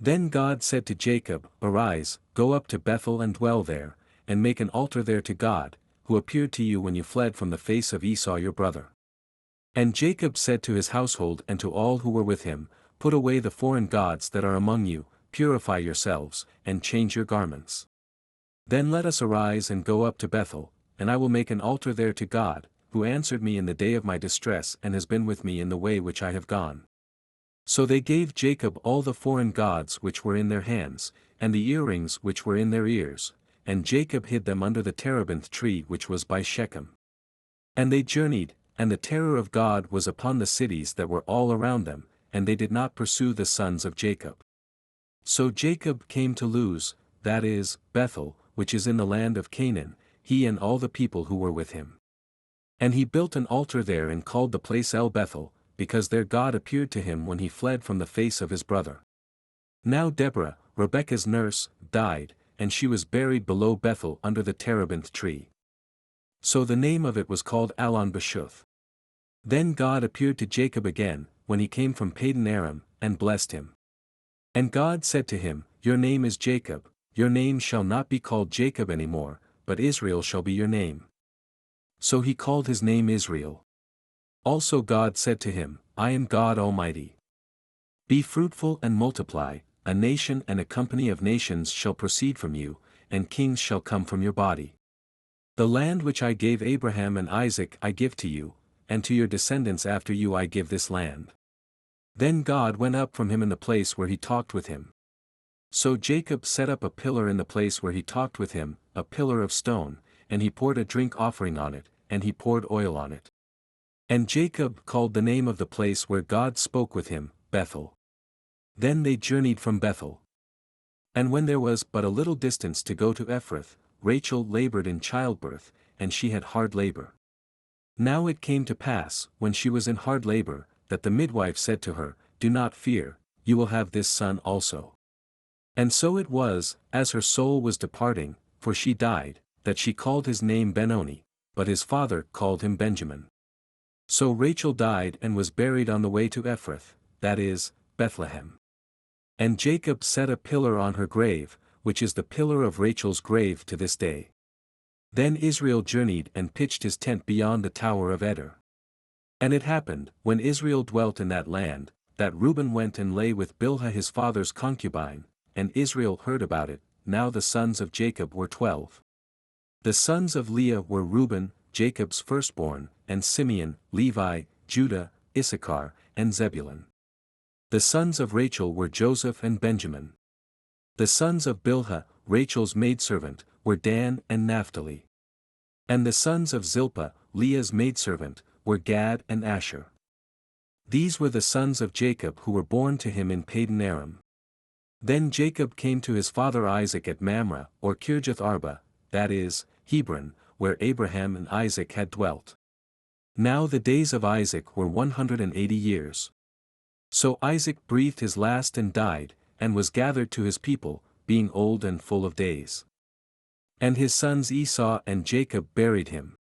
Then God said to Jacob, Arise, go up to Bethel and dwell there, and make an altar there to God, who appeared to you when you fled from the face of Esau your brother. And Jacob said to his household and to all who were with him, Put away the foreign gods that are among you, purify yourselves, and change your garments. Then let us arise and go up to Bethel, and I will make an altar there to God, who answered me in the day of my distress and has been with me in the way which I have gone. So they gave Jacob all the foreign gods which were in their hands, and the earrings which were in their ears, and Jacob hid them under the terebinth tree which was by Shechem. And they journeyed, and the terror of God was upon the cities that were all around them, and they did not pursue the sons of Jacob. So Jacob came to Luz, that is, Bethel, which is in the land of Canaan, he and all the people who were with him. And he built an altar there and called the place El Bethel, because there God appeared to him when he fled from the face of his brother. Now Deborah, Rebekah's nurse, died, and she was buried below Bethel under the terebinth tree. So the name of it was called Allon Bashuth. Then God appeared to Jacob again, when he came from Padan Aram, and blessed him. And God said to him, Your name is Jacob, your name shall not be called Jacob any more, but Israel shall be your name. So he called his name Israel. Also God said to him, I am God Almighty. Be fruitful and multiply, a nation and a company of nations shall proceed from you, and kings shall come from your body. The land which I gave Abraham and Isaac I give to you, and to your descendants after you I give this land. Then God went up from him in the place where he talked with him. So Jacob set up a pillar in the place where he talked with him, a pillar of stone, and he poured a drink offering on it, and he poured oil on it. And Jacob called the name of the place where God spoke with him, Bethel. Then they journeyed from Bethel. And when there was but a little distance to go to Ephrath, Rachel labored in childbirth, and she had hard labor. Now it came to pass, when she was in hard labor, that the midwife said to her, Do not fear, you will have this son also. And so it was, as her soul was departing, for she died, that she called his name Benoni, but his father called him Benjamin. So Rachel died and was buried on the way to Ephrath, that is, Bethlehem. And Jacob set a pillar on her grave, which is the pillar of Rachel's grave to this day. Then Israel journeyed and pitched his tent beyond the tower of Eder. And it happened, when Israel dwelt in that land, that Reuben went and lay with Bilhah his father's concubine, and Israel heard about it. Now the sons of Jacob were 12. The sons of Leah were Reuben, Jacob's firstborn, and Simeon, Levi, Judah, Issachar, and Zebulun. The sons of Rachel were Joseph and Benjamin. The sons of Bilhah, Rachel's maidservant, were Dan and Naphtali. And the sons of Zilpah, Leah's maidservant, were Gad and Asher. These were the sons of Jacob who were born to him in Padan Aram. Then Jacob came to his father Isaac at Mamre, or Kirjath Arba, that is, Hebron, where Abraham and Isaac had dwelt. Now the days of Isaac were 180 years. So Isaac breathed his last and died, and was gathered to his people, being old and full of days. And his sons Esau and Jacob buried him.